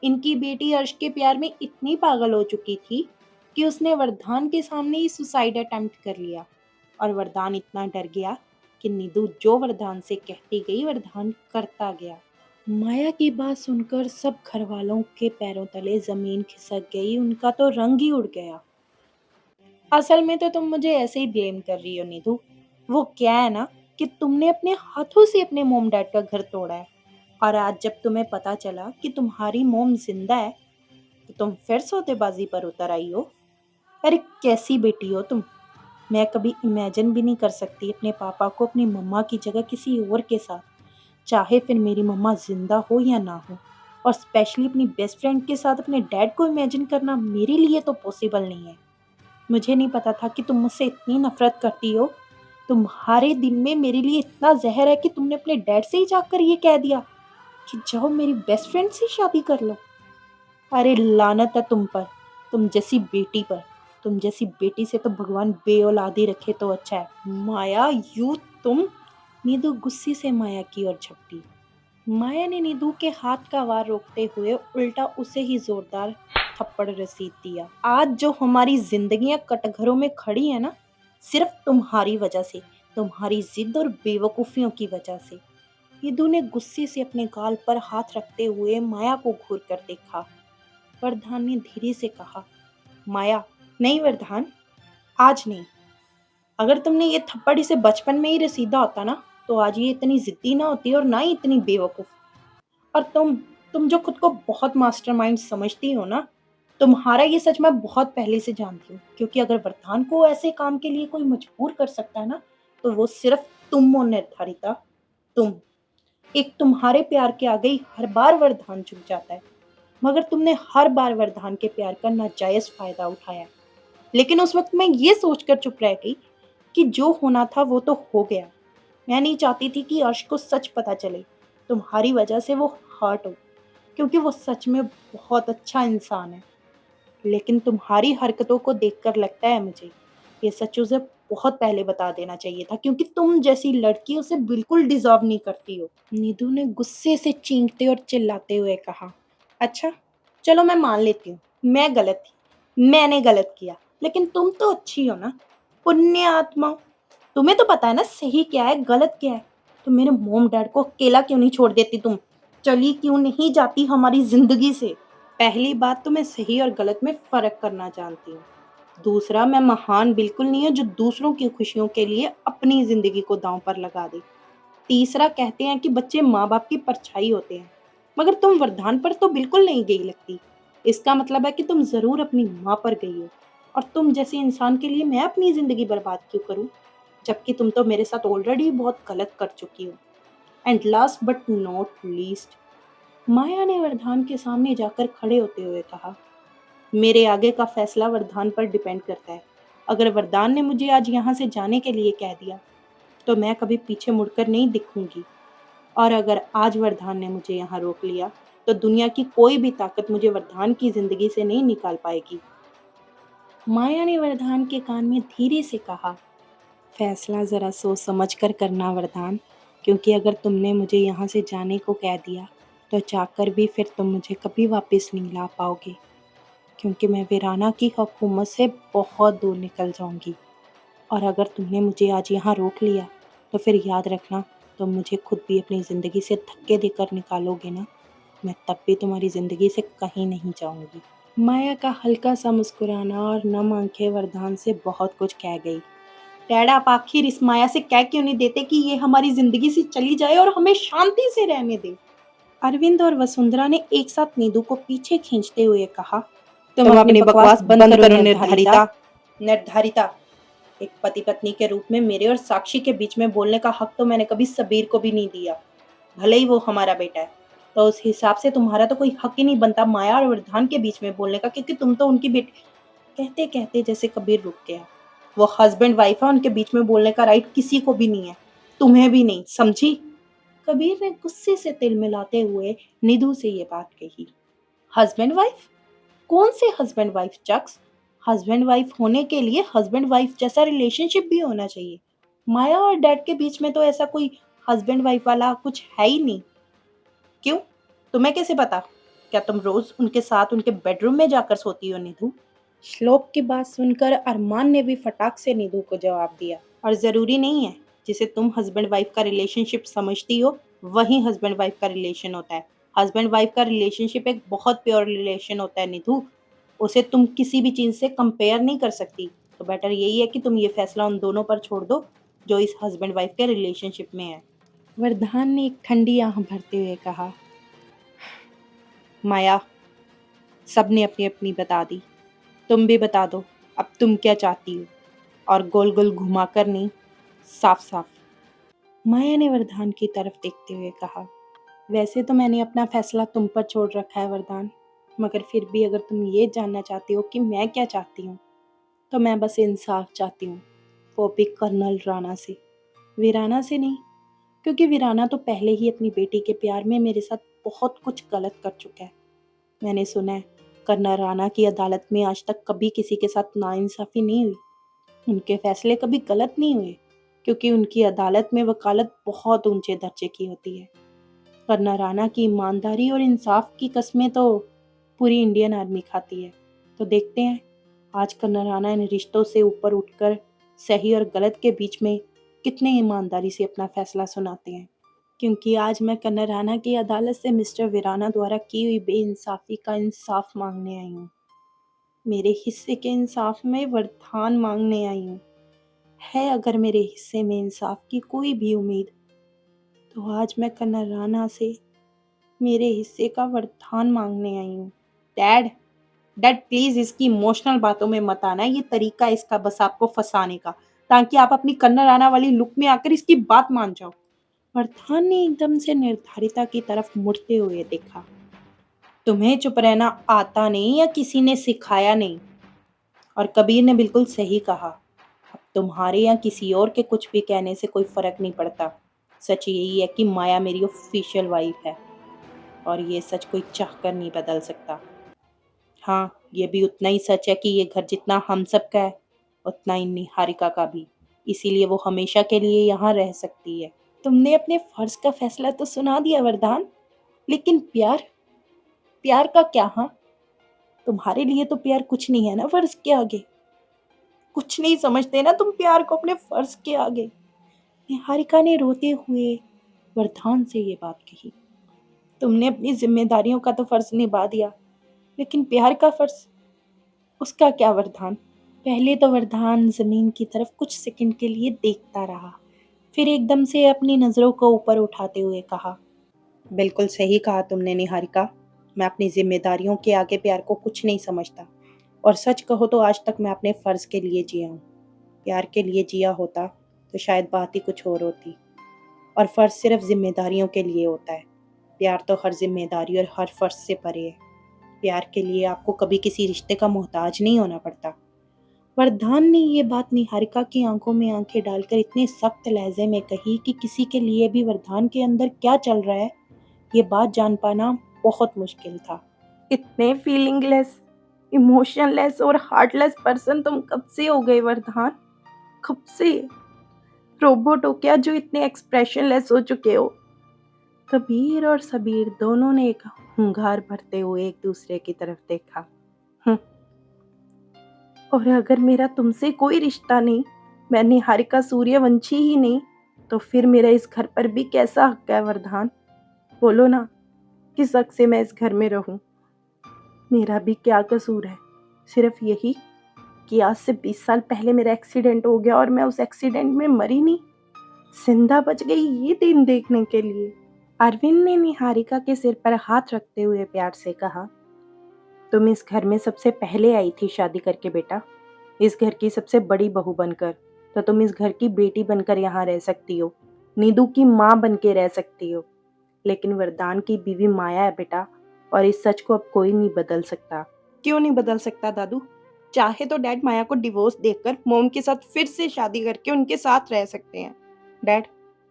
इनकी बेटी अर्श के प्यार में इतनी पागल हो चुकी थी कि उसने वरदान के सामने ही सुसाइड अटेम्प्ट कर लिया। और वरदान इतना डर गया कि नीदू जो वरदान से कहती गई वरदान करता गया। माया की बात सुनकर सब घर वालों के पैरों तले जमीन खिसक गई। उनका तो रंग ही उड़ गया। असल में तो तुम मुझे ऐसे ही ब्लेम कर रही हो नीतू। वो क्या है ना कि तुमने अपने हाथों से अपने मोम डैड का घर तोड़ा है। और आज जब तुम्हें पता चला कि तुम्हारी मोम जिंदा है, तो तुम फिर सौदेबाजी पर उतर आई हो। अरे कैसी बेटी हो तुम! मैं कभी इमेजिन भी नहीं कर सकती अपने पापा को अपनी मम्मा की जगह किसी और के साथ, चाहे फिर मेरी मम्मा जिंदा हो या ना हो। और स्पेशली अपनी बेस्ट फ्रेंड के साथ अपने डैड को इमेजिन करना मेरे लिए तो पॉसिबल नहीं है। मुझे नहीं पता था कि तुम मुझसे इतनी नफरत करती हो। तुम्हारे दिल में मेरे लिए इतना जहर है कि तुमने अपने डैड से ही जाकर ये कह दिया कि जाओ मेरी बेस्ट फ्रेंड से शादी कर लो। अरे लानत है तुम पर, तुम जैसी बेटी पर। तुम जैसी बेटी से तो भगवान बेऔलादी रखे तो अच्छा है। माया, यू तुम! नीदू गुस्से से माया की ओर झपटी। माया ने नीदू के हाथ का वार रोकते हुए उल्टा उसे ही जोरदार थप्पड़ रसीद दिया। आज जो हमारी जिंदगियां कटघरों में खड़ी है ना, सिर्फ तुम्हारी वजह से, तुम्हारी जिद और बेवकूफियों की वजह से। नीदू ने गुस्से से अपने गाल पर हाथ रखते हुए माया को घूर कर देखा। वरदान ने धीरे से कहा, माया, नहीं वरदान, आज नहीं। अगर तुमने ये थप्पड़ इसे बचपन में ही रसीदा होता ना, तो आज ये इतनी जिद्दी ना होती और ना ही इतनी बेवकूफ। और तुम जो खुद को बहुत मास्टरमाइंड समझती हो ना, तुम्हारा ये सच मैं बहुत पहले से जानती हूँ। क्योंकि अगर वरदान को ऐसे काम के लिए कोई मजबूर कर सकता है ना, तो वो सिर्फ तुम हो निर्धारिता। तुम। एक तुम्हारे प्यार के आगे ही हर बार वरदान झुक जाता है, मगर तुमने हर बार वरदान के प्यार का नाजायज फायदा उठाया। लेकिन उस वक्त मैं ये सोचकर चुप रह गई कि जो होना था वो तो हो गया। मैं नहीं चाहती थी कि अर्श को सच पता चले। तुम्हारी वजह से वो हर्ट हो, क्योंकि वो सच में बहुत अच्छा इंसान है। लेकिन तुम्हारी हरकतों को देखकर लगता है मुझे, ये सच उसे बहुत पहले बता देना चाहिए था क्योंकि तुम जैसी लड़की उसे बिल्कुल डिज़र्व नहीं करती हो। निधु ने गुस्से से चींकते और चिल्लाते हुए कहा, अच्छा, चलो मैं मान लेती हूँ, मैं गलत थी, मैंने गलत किया, लेकिन तुम तो अच्छी हो ना, पुण्य आत्मा। तुम्हें तो पता है ना सही क्या है, गलत क्या है। तो मेरे मॉम डैड को अकेला क्यों नहीं छोड़ देती तुम? चली क्यों नहीं जाती हमारी ज़िंदगी से? पहली बात तो मैं सही और गलत में फ़र्क करना जानती हूँ। दूसरा, मैं महान बिल्कुल नहीं हूँ जो दूसरों की खुशियों के लिए अपनी ज़िंदगी को दाँव पर लगा दे। तीसरा, कहते हैं कि बच्चे माँ-बाप की परछाई होते हैं, मगर तुम वरदान पर तो बिल्कुल नहीं गई लगती। इसका मतलब है कि तुम ज़रूर अपनी माँ पर गई हो और तुम जैसे इंसान के लिए मैं अपनी ज़िंदगी बर्बाद क्यों करूँ? जबकि तुम तो मेरे साथ ऑलरेडी बहुत गलत कर चुकी हो। And last but not least, Maya ने वरदान के सामने जाकर खड़े होते हुए कहा, मेरे आगे का फैसला वरदान पर डिपेंड करता है। अगर वरदान ने मुझे आज यहाँ से जाने के लिए कह दिया, तो मैं कभी पीछे मुड़कर नहीं दिखूंगी। और अगर आज वरदान ने मुझे यहाँ रोक लिया, तो दुनिया की कोई भी ताकत मुझे वरदान की जिंदगी से नहीं निकाल पाएगी। माया ने वरदान के कान में धीरे से कहा, फैसला ज़रा सोच समझ कर करना वरदान, क्योंकि अगर तुमने मुझे यहाँ से जाने को कह दिया, तो चाहकर भी फिर तुम मुझे कभी वापस नहीं ला पाओगे, क्योंकि मैं वीराना की हुकूमत से बहुत दूर निकल जाऊंगी। और अगर तुमने मुझे आज यहाँ रोक लिया, तो फिर याद रखना, तुम मुझे खुद भी अपनी ज़िंदगी से धक्के देकर निकालोगे ना, मैं तब भी तुम्हारी ज़िंदगी से कहीं नहीं जाऊंगी। माया का हल्का सा मुस्कुराना और नम आंखें वरदान से बहुत कुछ कह गई। डैड, आप आखिर इस माया से कह क्यों नहीं देते कि ये हमारी ज़िंदगी से चली जाए और हमें शांति से रहने दे? अरविंद और वसुंधरा ने एक साथ नीदू को पीछे खींचते हुए कहा, तुम अपनी बकवास बंद करो निर्धारिता। निर्धारिता, एक पति पत्नी के रूप में मेरे और साक्षी के बीच में बोलने का हक तो मैंने कभी सबीर को भी नहीं दिया, भले ही वो हमारा बेटा है। तो उस हिसाब से तुम्हारा तो कोई हक ही नहीं बनता माया और वरदान के बीच में बोलने का, क्योंकि तुम तो उनकी बेटी। कहते कहते जैसे कबीर रुक गया। वो हस्बैंड वाइफ है, उनके बीच में बोलने का राइट किसी को भी नहीं है, तुम्हें भी नहीं, समझी? कबीर ने गुस्से से तिल मिलाते हुए निधु से ये बात कही। Husband wife? कौन से हस्बैंड वाइफ चक्स? हस्बैंड वाइफ होने के लिए हस्बैंड वाइफ जैसा रिलेशनशिप भी होना चाहिए। माया और डैड के बीच में तो ऐसा कोई हस्बैंड वाइफ वाला कुछ है ही नहीं। क्यों? तुम्हें कैसे पता? क्या तुम रोज उनके साथ उनके बेडरूम में जाकर सोती हो निधु? श्लोक की बात सुनकर अरमान ने भी फटाक से निधु को जवाब दिया, और जरूरी नहीं है जिसे तुम हस्बैंड वाइफ का रिलेशनशिप समझती हो वही हस्बैंड वाइफ का रिलेशन होता है। हस्बैंड वाइफ का रिलेशनशिप एक बहुत प्योर रिलेशन होता है निधु, उसे तुम किसी भी चीज से कंपेयर नहीं कर सकती। तो बेटर यही है कि तुम ये फैसला उन दोनों पर छोड़ दो जो इस हस्बैंड वाइफ के रिलेशनशिप में है। वरदान ने एक ठंडी आंख भरते हुए कहा, माया, सबने अपनी अपनी बता दी, तुम भी बता दो अब तुम क्या चाहती हो, और गोल गोल घुमाकर नहीं, साफ साफ। माया ने वरदान की तरफ देखते हुए कहा, वैसे तो मैंने अपना फैसला तुम पर छोड़ रखा है वरदान, मगर फिर भी अगर तुम ये जानना चाहती हो कि मैं क्या चाहती हूँ, तो मैं बस इंसाफ चाहती हूँ, वो भी कर्नल राणा से, वीराना से नहीं। क्योंकि वीराना तो पहले ही अपनी बेटी के प्यार में मेरे साथ बहुत कुछ गलत कर चुका है। मैंने सुना है कर्नल राणा की अदालत में आज तक कभी किसी के साथ नाइंसाफी नहीं हुई, उनके फैसले कभी गलत नहीं हुए, क्योंकि उनकी अदालत में वकालत बहुत ऊंचे दर्जे की होती है। कर्नल राणा की ईमानदारी और इंसाफ की कस्में तो पूरी इंडियन आर्मी खाती है। तो देखते हैं आज कर्नल राणा इन रिश्तों से ऊपर उठकर सही और गलत के बीच में कितने ईमानदारी से अपना फैसला सुनाते हैं। क्योंकि आज मैं कर्नल राणा की अदालत से मिस्टर वीराना द्वारा की हुई बेइंसाफी का इंसाफ मांगने आई हूँ। मेरे हिस्से के इंसाफ में वरदान मांगने आई हूँ। है अगर मेरे हिस्से में इंसाफ की कोई भी उम्मीद, तो आज मैं कर्नल राणा से मेरे हिस्से का वरदान मांगने आई हूँ। डैड, डैड प्लीज इसकी इमोशनल बातों में मत आना, ये तरीका इसका बस आपको फंसाने का, ताकि आप अपनी कर्नल राणा वाली लुक में आकर इसकी बात मान जाओ। वरदान ने एकदम से निर्धारिता की तरफ मुड़ते हुए देखा। तुम्हें चुप रहना आता नहीं या किसी ने सिखाया नहीं? और कबीर ने बिल्कुल सही कहा, अब तुम्हारे या किसी और के कुछ भी कहने से कोई फर्क नहीं पड़ता। सच यही है कि माया मेरी ऑफिशियल वाइफ है, और ये सच कोई चाहकर नहीं बदल सकता। हाँ, ये भी उतना ही सच है कि ये घर जितना हम सब का है, उतना ही निहारिका का भी। इसीलिए वो हमेशा के लिए यहाँ रह सकती है। तुमने अपने फर्ज का फैसला तो सुना दिया वरदान, लेकिन प्यार, प्यार का क्या? हाँ, तुम्हारे लिए तो प्यार कुछ नहीं है ना फर्ज के आगे। कुछ नहीं समझते ना तुम प्यार को अपने फर्ज के आगे। निहारिका ने रोते हुए वरदान से ये बात कही। तुमने अपनी जिम्मेदारियों का तो फर्ज निभा दिया, लेकिन प्यार का फर्ज, उसका क्या वरदान? पहले तो वरदान जमीन की तरफ कुछ सेकंड के लिए देखता रहा, फिर एकदम से अपनी नजरों को ऊपर उठाते हुए कहा, बिल्कुल सही कहा तुमने निहारिका। मैं अपनी जिम्मेदारियों के आगे प्यार को कुछ नहीं समझता। और सच कहो तो आज तक मैं अपने फर्ज के लिए जिया हूँ। प्यार के लिए जिया होता तो शायद बात ही कुछ और होती। और फर्ज सिर्फ जिम्मेदारियों के लिए होता है। प्यार तो हर जिम्मेदारी और हर फर्ज से परे है। प्यार के लिए आपको कभी किसी रिश्ते का मोहताज नहीं होना पड़ता। वरदान ने ये बात निहारिका की आंखों में आंखें डालकर इतने सख्त लहजे में कही कि किसी के लिए भी वरदान के अंदर क्या चल रहा है ये बात जान पाना बहुत मुश्किल था। इतने फीलिंगलेस, इमोशनलेस और हार्टलेस पर्सन तुम कब से हो गए वरदान? कब से? रोबोट हो क्या जो इतने एक्सप्रेशनलेस हो चुके हो? कबीर और सबीर दोनों ने एक हुंकार भरते हुए एक दूसरे की तरफ देखा। हम्म, और अगर मेरा तुमसे कोई रिश्ता नहीं, मैं निहारिका सूर्यवंशी ही नहीं, तो फिर मेरा इस घर पर भी कैसा हक है वरदान? बोलो ना, किस हक से मैं इस घर में रहूं? मेरा भी क्या कसूर है? सिर्फ यही कि आज से 20 साल पहले मेरा एक्सीडेंट हो गया और मैं उस एक्सीडेंट में मरी नहीं, जिंदा बच गई ये दिन देखने के लिए। अरविंद ने निहारिका के सिर पर हाथ रखते हुए प्यार से कहा, तुम इस घर में सबसे पहले आई थी शादी करके बेटा। इस घर की सबसे बड़ी बहू बनकर, तो तुम इस घर की बेटी बनकर यहाँ रह सकती हो, नीदू की माँ बन के रह सकती हो। लेकिन वरदान की बीवी माया है बेटा, और इस सच को अब कोई नहीं बदल सकता। क्यों नहीं बदल सकता दादू? चाहे तो डैड माया को डिवोर्स देकर मोम के साथ फिर से शादी करके उनके साथ रह सकते हैं। डैड,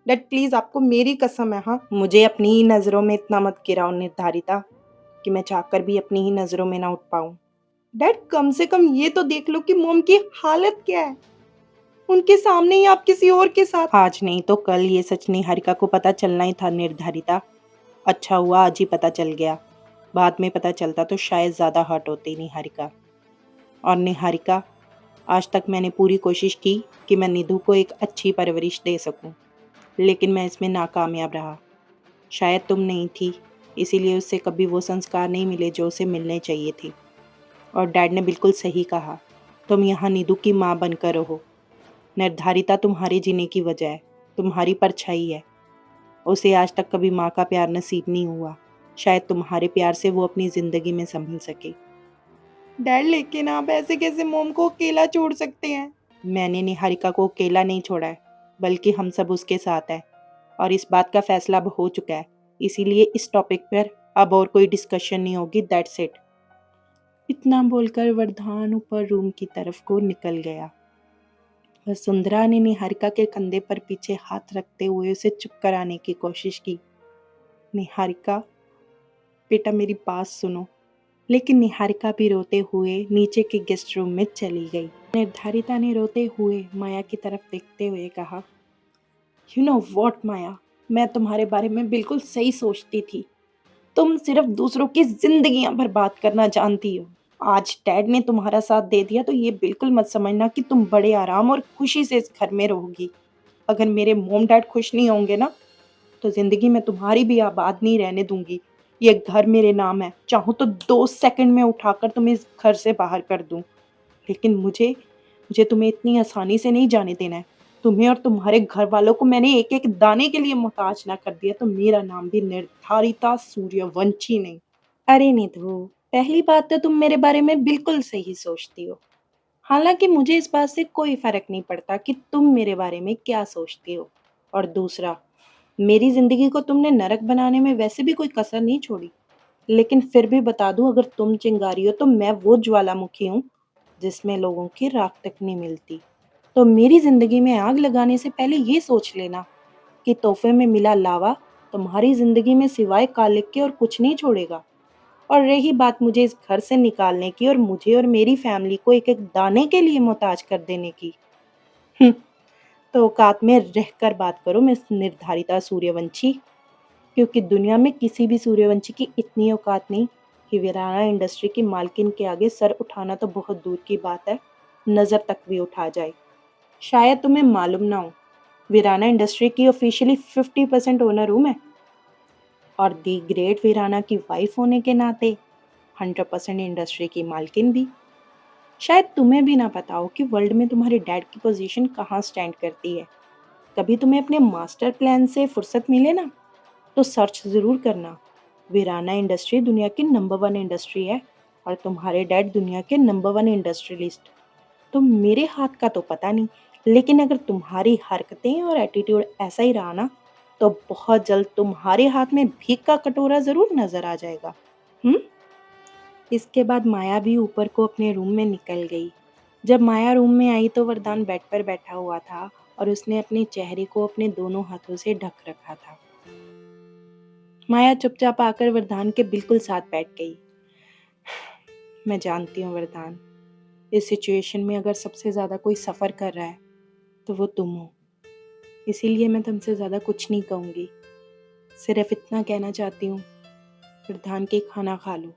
डैड प्लीज, आपको मेरी कसम है, हाँ, मुझे अपनी ही नजरों में इतना मत गिराओ निर्धारिता कि मैं चाहकर भी अपनी ही नजरों में ना उठ पाऊं। डैड, कम से कम ये तो देख लो कि मोम की हालत क्या है। उनके सामने ही आप किसी और के साथ। आज नहीं तो कल ये सच निहारिका को पता चलना ही था निर्धारिता। अच्छा हुआ आज ही पता चल गया। बाद में पता चलता तो शायद ज्यादा हर्ट होती निहारिका। और निहारिका, आज तक मैंने पूरी कोशिश की कि मैं निधु को एक अच्छी परवरिश दे सकूं, लेकिन मैं इसमें नाकामयाब रहा। शायद तुम नहीं थी, इसीलिए उससे कभी वो संस्कार नहीं मिले जो उसे मिलने चाहिए थी। और डैड ने बिल्कुल सही कहा, तुम यहाँ निधु की माँ बनकर रहो। निर्धारिता तुम्हारे जीने की वजह है, तुम्हारी परछाई है। उसे आज तक कभी माँ का प्यार नसीब नहीं हुआ। शायद तुम्हारे प्यार से वो अपनी जिंदगी में संभल सके। डैड, लेकिन आप ऐसे कैसे मोम को अकेला छोड़ सकते हैं? मैंने निहारिका को अकेला नहीं छोड़ा है, बल्कि हम सब उसके साथ हैं। और इस बात का फैसला अब हो चुका है, इसीलिए इस टॉपिक पर अब और कोई डिस्कशन नहीं होगी, दैट्स इट। इतना बोलकर वरदान ऊपर रूम की तरफ को निकल गया। वसुंधरा ने निहारिका के कंधे पर पीछे हाथ रखते हुए उसे चुप कराने की कोशिश की। निहारिका, बेटा मेरी बात सुनो। लेकिन निहारिका भी रोते हुए नीचे के गेस्ट रूम में चली गई। निर्धारिता ने रोते हुए माया की तरफ देखते हुए कहा, यू नो वॉट माया, मैं तुम्हारे बारे में बिल्कुल सही सोचती थी। तुम सिर्फ दूसरों की जिंदगियां बर्बाद करना जानती हो। आज डैड ने तुम्हारा साथ दे दिया तो ये बिल्कुल मत समझना कि तुम बड़े आराम और खुशी से इस घर में रहोगी। अगर मेरे मोम डैड खुश नहीं होंगे ना, तो जिंदगी में तुम्हारी भी आबाद नहीं रहने दूंगी। ये घर मेरे नाम है, चाहूँ तो 2 सेकंड में उठाकर तुम्हें इस घर से बाहर कर दूं। लेकिन मुझे मुझे तुम्हें इतनी आसानी से नहीं जाने देना है। तुम्हें और तुम्हारे घर वालों को मैंने एक एक दाने के लिए मोहताज ना कर दिया तो मेरा नाम भी निर्धारिता सूर्यवंशी नहीं। अरे निधु, पहली बात तो तुम मेरे बारे में बिल्कुल सही सोचती हो। हालांकि मुझे इस बात से कोई फर्क नहीं पड़ता कि तुम मेरे बारे में क्या सोचती हो। और दूसरा, मेरी जिंदगी को तुमने नरक बनाने में वैसे भी कोई कसर नहीं छोड़ी। लेकिन फिर भी बता दूं, अगर तुम चिंगारी हो तो मैं वो ज्वालामुखी हूँ जिसमें लोगों की राख तक नहीं मिलती। तो मेरी जिंदगी में आग लगाने से पहले ये सोच लेना कि तोहफे में मिला लावा तुम्हारी जिंदगी में सिवाय कालिक के और कुछ नहीं छोड़ेगा। और रही बात मुझे इस घर से निकालने की और मुझे और मेरी फैमिली को एक-एक दाने के लिए मोहताज कर देने की, हुँ, तो औकात में रहकर बात करो मिस निर्धारिता सूर्यवंशी, क्योंकि दुनिया में किसी भी सूर्यवंशी की इतनी औकात नहीं कि वीराना इंडस्ट्री की मालकिन के आगे सर उठाना तो बहुत दूर की बात है, नज़र तक भी उठा जाए। शायद तुम्हें मालूम ना हो, वीराना इंडस्ट्री की ऑफिशियली 50% ओनर हूँ मैं और दी ग्रेट वीराना की वाइफ होने के नाते 100% इंडस्ट्री की मालकिन भी। शायद तुम्हें भी ना पता हो कि वर्ल्ड में तुम्हारे डैड की पोजीशन कहाँ स्टैंड करती है। कभी तुम्हें अपने मास्टर प्लान से फुर्सत मिले ना, तो सर्च ज़रूर करना। वीराना इंडस्ट्री दुनिया की नंबर वन इंडस्ट्री है और तुम्हारे डैड दुनिया के नंबर वन इंडस्ट्रियलिस्ट। तो मेरे हाथ का तो पता नहीं, लेकिन अगर तुम्हारी हरकतें और एटीट्यूड ऐसा ही रहा ना, तो बहुत जल्द तुम्हारे हाथ में भीख का कटोरा ज़रूर नज़र आ जाएगा। हुँ? इसके बाद माया भी ऊपर को अपने रूम में निकल गई। जब माया रूम में आई तो वरदान बेड पर बैठा हुआ था और उसने अपने चेहरे को अपने दोनों हाथों से ढक रखा था। माया चुपचाप आकर वरदान के बिल्कुल साथ बैठ गई। मैं जानती हूँ वरदान, इस सिचुएशन में अगर सबसे ज़्यादा कोई सफ़र कर रहा है, तो वो तुम हो। इसीलिए मैं तुमसे ज़्यादा कुछ नहीं कहूँगी। सिर्फ़ इतना कहना चाहती हूँ, वरदान के खाना खा लो,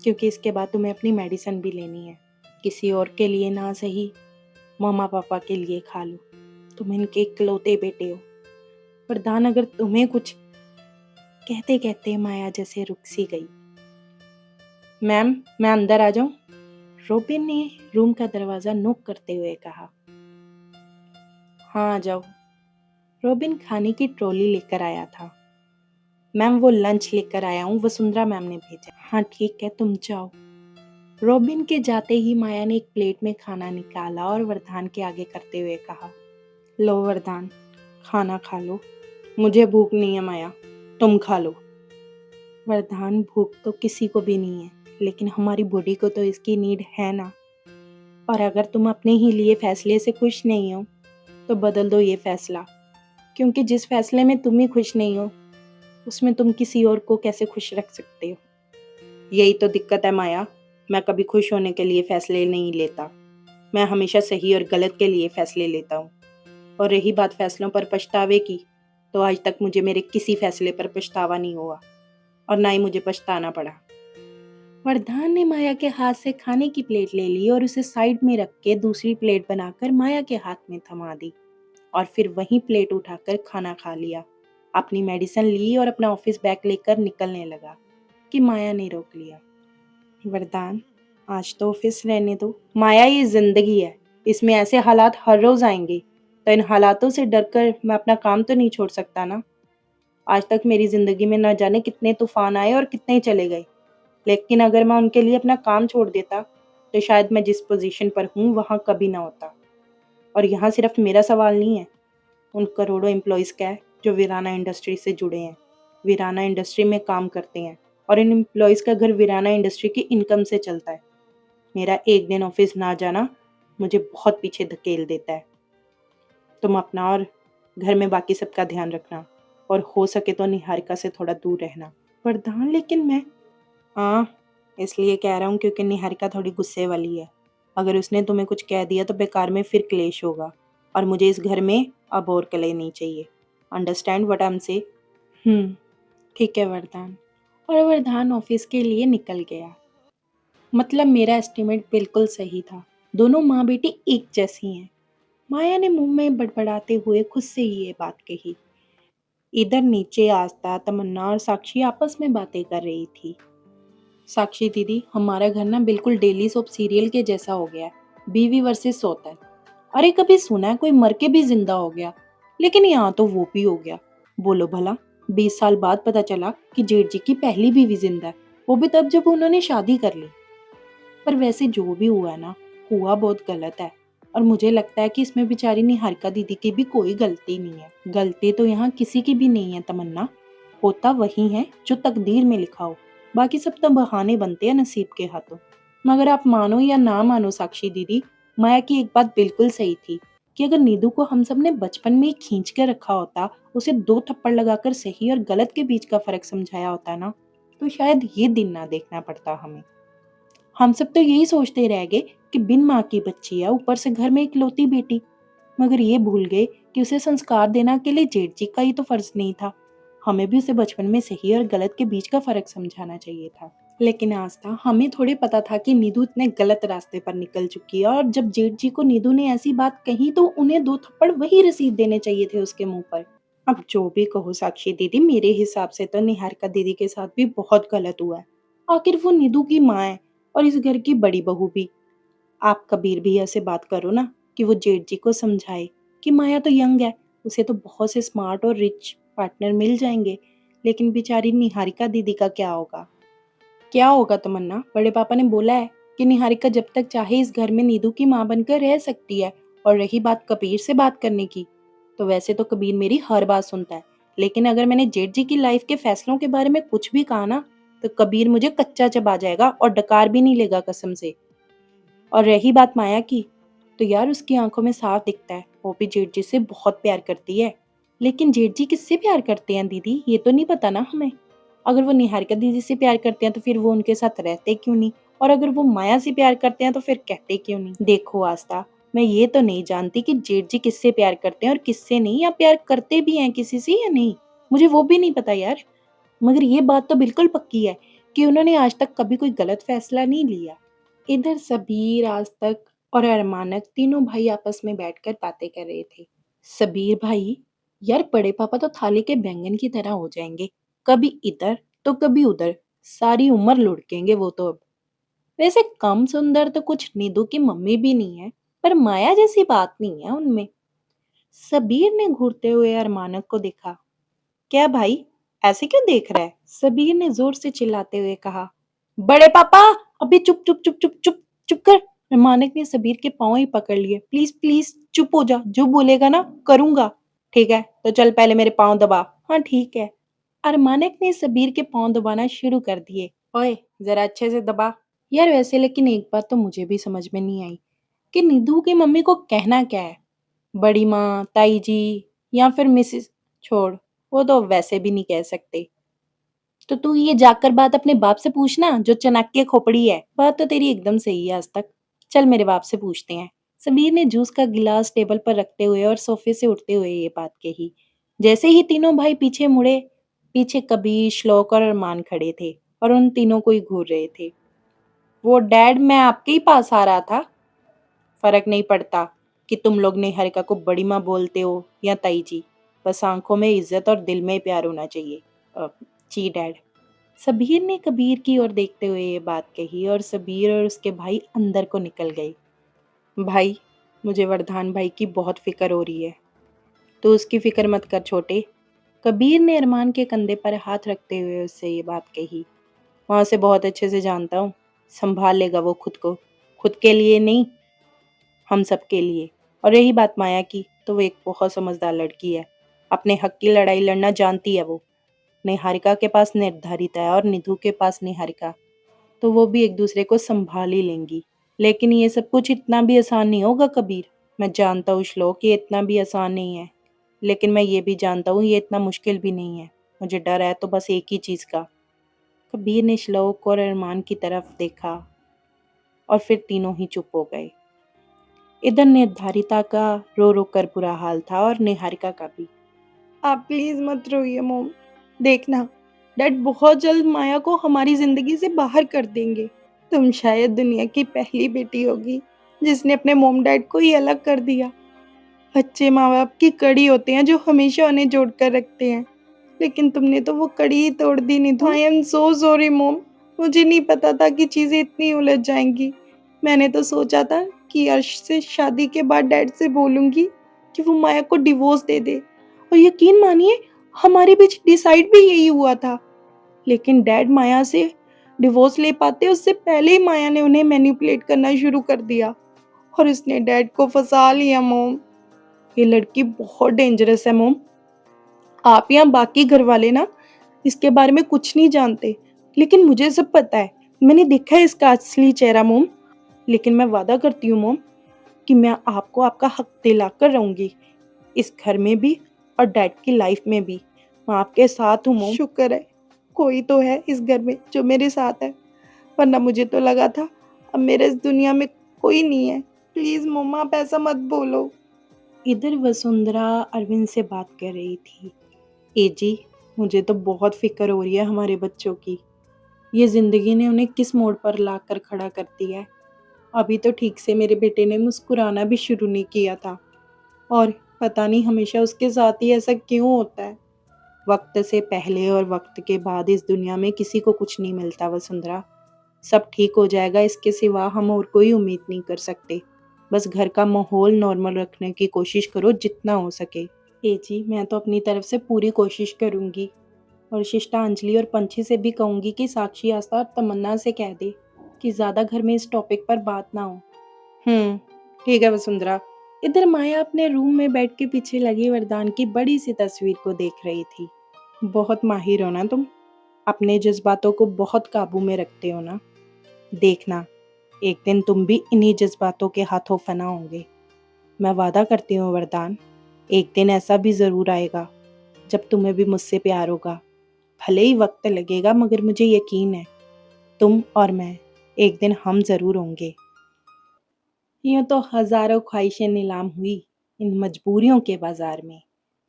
क्योंकि इसके बाद तुम्हें अपनी मेडिसिन भी लेनी है। किसी और के लिए ना सही, मम्मा-पापा के लिए खा लो। तुम इनके इकलौते बेटे हो। वरदान अगर तुम्हें कुछ कहते-कहते माया जैसे रुक सी गई। मैम, मैं अंदर आ जाऊँ? रोबिन ने रूम का दरवाज़ा नॉक करते हुए कहा। हाँ, आ जाओ। रोबिन खाने की ट्रॉली लेकर आया था। मैम वो लंच लेकर आया हूँ, वसुंधरा मैम ने भेजा। हाँ ठीक है, तुम जाओ। रोबिन के जाते ही माया ने एक प्लेट में खाना निकाला और वरदान के आगे करते हुए कहा, लो वरदान, खाना खा लो। मुझे भूख नहीं है माया, तुम खा लो। वरदान भूख तो किसी को भी नहीं है, लेकिन हमारी बॉडी को तो इसकी नीड है ना। और अगर तुम अपने ही लिए फैसले से खुश नहीं हो, तो बदल दो ये फैसला, क्योंकि जिस फैसले में तुम ही खुश नहीं हो, उसमें तुम किसी और को कैसे खुश रख सकते हो। यही तो दिक्कत है माया, मैं कभी खुश होने के लिए फैसले नहीं लेता। मैं हमेशा सही और गलत के लिए फैसले लेता हूँ। और रही बात फैसलों पर पछतावे की, तो आज तक मुझे मेरे किसी फैसले पर पछतावा नहीं हुआ और ना ही मुझे पछताना पड़ा। वरदान ने माया के हाथ से खाने की प्लेट ले ली और उसे साइड में रख के दूसरी प्लेट बनाकर माया के हाथ में थमा दी और फिर वही प्लेट उठाकर खाना खा लिया। अपनी मेडिसिन ली और अपना ऑफिस बैग लेकर निकलने लगा कि माया ने रोक लिया। वरदान, आज तो ऑफिस रहने दो। माया, ये जिंदगी है, इसमें ऐसे हालात हर रोज आएंगे, तो इन हालातों से डरकर मैं अपना काम तो नहीं छोड़ सकता ना। आज तक मेरी जिंदगी में न जाने कितने तूफान आए और कितने ही चले गए, लेकिन अगर मैं उनके लिए अपना काम छोड़ देता, तो शायद मैं जिस पोजीशन पर हूँ वहाँ कभी ना होता। और यहाँ सिर्फ मेरा सवाल नहीं है, उन करोड़ों एम्प्लॉयज़ का है जो वीराना इंडस्ट्री से जुड़े हैं, वीराना इंडस्ट्री में काम करते हैं और इन एम्प्लॉयज़ का घर वीराना इंडस्ट्री की इनकम से चलता है। मेरा एक दिन ऑफिस ना जाना मुझे बहुत पीछे धकेल देता है। तुम अपना और घर में बाकी सबका ध्यान रखना और हो सके तो निहारिका से थोड़ा दूर रहना। वरदान, लेकिन मैं हाँ, इसलिए कह रहा हूँ क्योंकि निहारिका थोड़ी गुस्से वाली है। अगर उसने तुम्हें कुछ कह दिया तो बेकार में फिर क्लेश होगा और मुझे इस घर में अब और कलह नहीं चाहिए। अंडरस्टैंड व्हाट आई एम से? ठीक है वरदान। और वरदान ऑफिस के लिए निकल गया। मतलब मेरा एस्टीमेट बिल्कुल सही था। दोनों माँ बेटी एक जैसी हैं। माया ने मुंह में बड़बड़ाते हुए खुद से ही ये बात कही। इधर नीचे आस्था, तमन्ना और साक्षी आपस में बातें कर रही थी। साक्षी दीदी, हमारा घर ना बिल्कुल डेली सोप सीरियल के जैसा हो गया है। बीवी वर्सेस सौतन। अरे कभी सुना है कोई मर के भी जिंदा हो गया, लेकिन यहाँ तो वो भी हो गया। बोलो भला, 20 साल बाद पता चला कि जेठ जी की पहली बीवी जिंदा है, वो भी तब जब उन्होंने शादी कर ली। पर वैसे जो भी हुआ ना, हुआ बहुत गलत है और मुझे लगता है कि इसमें बेचारी निहारिका दीदी की भी कोई गलती नहीं है। गलती तो यहाँ किसी की भी नहीं है तमन्ना, होता वही है जो तकदीर में लिखा हो। बाकी सब तो बहाने बनते हैं नसीब के हाथों। मगर आप मानो या ना मानो साक्षी दीदी, माया की एक बात बिल्कुल सही थी कि अगर नीदू को हम सब ने बचपन में ही खींच के रखा होता, उसे 2 थप्पड़ लगाकर सही और गलत के बीच का फर्क समझाया होता ना, तो शायद ये दिन ना देखना पड़ता हमें। हम सब तो यही सोचते रह गए कि बिन माँ की बच्ची है, ऊपर से घर में इकलौती बेटी, मगर ये भूल गए कि उसे संस्कार देना के लिए जेठ जी का ही तो फर्ज नहीं था। हमें भी उसे बचपन में सही और गलत के बीच का फर्क समझाना चाहिए था। लेकिन आस्था, हमें थोड़ी पता था कि नीदू इतने गलत रास्ते पर निकल चुकी है, और जब जेठ जी को नीदू ने ऐसी बात कही तो उन्हें 2 थप्पड़ वही रसीद देने चाहिए थे उसके मुंह पर। अब जो भी कहो साक्षी दीदी, मेरे हिसाब से तो निहारिका दीदी के साथ भी बहुत गलत हुआ है। आखिर वो नीदू की माँ है और इस घर की बड़ी बहू भी। आप कबीर भैया से बात करो ना कि वो जेठ जी को समझाए कि माया तो यंग है, उसे तो बहुत से स्मार्ट और रिच पार्टनर मिल जाएंगे, लेकिन बेचारी निहारिका दीदी का क्या होगा? क्या होगा तमन्ना? बड़े पापा ने बोला है कि निहारिका जब तक चाहे इस घर में नीदू की माँ बनकर रह सकती है। और रही बात कबीर से बात करने की, तो वैसे तो कबीर मेरी हर बात सुनता है, लेकिन अगर मैंने जेठ जी की लाइफ के फैसलों के बारे में कुछ भी कहा ना, तो कबीर मुझे कच्चा चबा जाएगा और डकार भी नहीं लेगा कसम से। और रही बात माया की, तो यार उसकी आंखों में साफ दिखता है वो भी जेठ जी से बहुत प्यार करती है। लेकिन जेठ जी किससे प्यार करते हैं दीदी, ये तो नहीं पता ना हमें। अगर वो निहारिका दीदी से प्यार करते हैं तो फिर वो उनके साथ रहते क्यों नहीं, और अगर वो माया से प्यार करते हैं तो फिर कहते क्यों नहीं? देखो आस्था, मैं ये तो नहीं जानती कि जेठ जी किससे प्यार करते हैं और किससे नहीं, या प्यार करते भी हैं किसी से या नहीं, मुझे वो भी नहीं पता यार। मगर ये बात तो बिल्कुल पक्की है कि उन्होंने आज तक कभी कोई गलत फैसला नहीं लिया। इधर सबीर, आज तक और अरमानक तीनों भाई आपस में बैठकर बातें कर रहे थे। सबीर भाई, यार बड़े पापा तो थाली के बैंगन की तरह हो जाएंगे, कभी इधर तो कभी उधर, सारी उम्र लुढ़केंगे वो तो अब। वैसे कम सुंदर तो कुछ नीदू की मम्मी भी नहीं है, पर माया जैसी बात नहीं है उनमें। सबीर ने घूरते हुए अरमानक को देखा। क्या भाई, ऐसे क्यों देख रहा है? सबीर ने जोर से चिल्लाते हुए कहा। बड़े पापा, अभी चुप चुप चुप चुप चुप चुप कर। मानिक ने सबीर के पांव ही पकड़ लिए। प्लीज प्लीज चुप हो जा, जो बोलेगा ना करूंगा। ठीक है, तो चल पहले मेरे पांव दबा। हाँ ठीक है। अरमानक ने सबीर के पांव दबाना शुरू कर दिए। ओए, जरा अच्छे से दबा। यार वैसे लेकिन एक बात तो मुझे भी समझ में नहीं आई कि निधु की मम्मी को कहना क्या है। बड़ी माँ, ताई जी, या फिर मिसिस। छोड़, वो तो वैसे भी नहीं कह सकते। तो तू ये जाकर बात अपने बाप से पूछना जो चाणक्य खोपड़ी है। बात तो तेरी एकदम सही है आज तक। चल मेरे बाप से पूछते हैं। समीर ने जूस का गिलास टेबल पर रखते हुए और सोफे से उठते हुए ये बात कही। जैसे ही तीनों भाई पीछे मुड़े, पीछे कबीर, श्लोक और अरमान खड़े थे और उन तीनों को ही घूर रहे थे। वो डैड, मैं आपके ही पास आ रहा था। फर्क नहीं पड़ता कि तुम लोग ने हरिका को बड़ी माँ बोलते हो या ताई जी, बस आंखों में इज्जत और दिल में प्यार होना चाहिए। जी डैड। सबीर ने कबीर की ओर देखते हुए ये बात कही और सबीर और उसके भाई अंदर को निकल गए। भाई, मुझे वरदान भाई की बहुत फिक्र हो रही है। तो उसकी फिक्र मत कर छोटे। कबीर ने अरमान के कंधे पर हाथ रखते हुए उससे ये बात कही। वहां से बहुत अच्छे से जानता हूँ, संभाल लेगा वो खुद को, खुद के लिए नहीं, हम सब के लिए। और रही बात माया की, तो वो एक बहुत समझदार लड़की है, अपने हक की लड़ाई लड़ना जानती है वो। निहारिका के पास निर्धारित है और निधु के पास निहारिका, तो वो भी एक दूसरे को संभाल ही लेंगी। लेकिन ये सब कुछ इतना भी आसान नहीं होगा कबीर। मैं जानता हूँ श्लोक, ये इतना भी आसान नहीं है, लेकिन मैं ये भी जानता हूँ ये इतना मुश्किल भी नहीं है। मुझे डर है तो बस एक ही चीज का। कबीर ने श्लोक और अरमान की तरफ देखा और फिर तीनों ही चुप हो गए। इधर निर्धारिता का रो रो कर बुरा हाल था और निहारिका का भी। आप प्लीज मत रोइए मोम, देखना डैड बहुत जल्द माया को हमारी जिंदगी से बाहर कर देंगे। तुम शायद दुनिया की पहली बेटी होगी जिसने अपने मोम डैड को ही अलग कर दिया। बच्चे माँ बाप की कड़ी होते हैं जो हमेशा उन्हें जोड़ कर रखते हैं, लेकिन तुमने तो वो कड़ी ही तोड़ दी Nidhu. I am so sorry मोम, मुझे नहीं पता था कि चीजें इतनी उलझ जाएंगी। मैंने तो सोचा था कि अर्श से शादी के बाद डैड से बोलूंगी कि वो माया को डिवोर्स दे दे, और यकीन मानिए हमारे बीच डिसाइड भी यही हुआ था। लेकिन डैड माया से डिवोर्स ले पाते उससे पहले ही माया ने उन्हें मैनिपुलेट करना शुरू कर दिया और उसने डैड को फंसा लिया मोम। ये लड़की बहुत डेंजरस है मोम। आप या बाकी घर वाले ना इसके बारे में कुछ नहीं जानते, लेकिन मुझे सब पता है। मैंने देखा है इसका असली चेहरा मोम। लेकिन मैं वादा करती हूँ मोम कि मैं आपको आपका हक दिला कर रहूंगी, इस घर में भी और डैड की लाइफ में भी। मैं आपके साथ हूँ मोम। शुक्र है कोई तो है इस घर में जो मेरे साथ है, वरना मुझे तो लगा था अब मेरे इस दुनिया में कोई नहीं है। प्लीज़ मम्मा आप ऐसा मत बोलो। इधर वसुंधरा अरविंद से बात कर रही थी। ए जी, मुझे तो बहुत फ़िक्र हो रही है हमारे बच्चों की। ये ज़िंदगी ने उन्हें किस मोड़ पर लाकर खड़ा कर दिया है। अभी तो ठीक से मेरे बेटे ने मुस्कुराना भी शुरू नहीं किया था और पता नहीं हमेशा उसके साथ ही ऐसा क्यों होता है। वक्त से पहले और वक्त के बाद इस दुनिया में किसी को कुछ नहीं मिलता वसुंधरा। सब ठीक हो जाएगा, इसके सिवा हम और कोई उम्मीद नहीं कर सकते। बस घर का माहौल नॉर्मल रखने की कोशिश करो जितना हो सके। ए जी, मैं तो अपनी तरफ से पूरी कोशिश करूंगी और शिष्टा अंजलि और पंछी से भी कहूंगी कि साक्षी आस्था और तमन्ना से कह दे कि ज़्यादा घर में इस टॉपिक पर बात ना हो। हम्म, ठीक है वसुंधरा। इधर माया अपने रूम में बेड के पीछे लगी वरदान की बड़ी सी तस्वीर को देख रही थी। बहुत माहिर हो ना तुम, अपने जज्बातों को बहुत काबू में रखते हो ना। देखना, एक दिन तुम भी इन्हीं जज्बातों के हाथों फना होंगे। मैं वादा करती हूँ वरदान, एक दिन ऐसा भी ज़रूर आएगा जब तुम्हें भी मुझसे प्यार होगा। भले ही वक्त लगेगा मगर मुझे यकीन है तुम और मैं, एक दिन हम ज़रूर होंगे। यूं तो हजारों ख्वाहिशें नीलाम हुई इन मजबूरियों के बाजार में,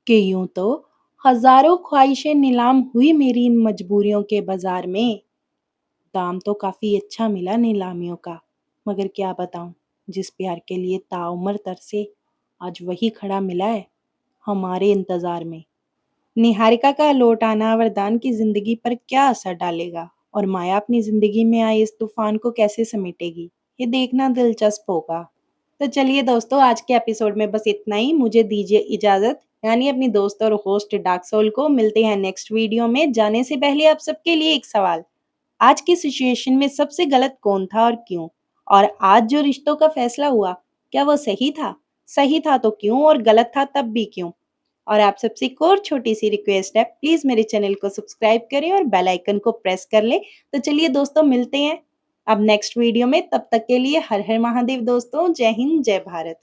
कि यूं तो हजारों ख्वाहिशें नीलाम हुई मेरी इन मजबूरियों के बाजार में। दाम तो काफी अच्छा मिला नीलामियों का, मगर क्या बताऊं, जिस प्यार के लिए ताउम्र तरसे आज वही खड़ा मिला है हमारे इंतजार में। निहारिका का लौट आना वरदान की जिंदगी पर क्या असर डालेगा और माया अपनी जिंदगी में आए इस तूफान को कैसे समेटेगी, ये देखना दिलचस्प होगा। तो चलिए दोस्तों, आज के एपिसोड में बस इतना ही। मुझे दीजिए इजाजत, यानी अपनी दोस्त और होस्ट डार्क सोल को। मिलते हैं नेक्स्ट वीडियो में। जाने से पहले आप सबके लिए एक सवाल, आज की सिचुएशन में सबसे गलत कौन था और क्यों? और आज जो रिश्तों का फैसला हुआ, क्या वो सही था? सही था तो क्यों, और गलत था तब भी क्यों? और आप सबसे एक और छोटी सी रिक्वेस्ट है, प्लीज मेरे चैनल को सब्सक्राइब करें और बेल आइकन को प्रेस कर लें। तो चलिए दोस्तों, मिलते हैं अब नेक्स्ट वीडियो में। तब तक के लिए हर हर महादेव दोस्तों। जय हिंद, जय भारत।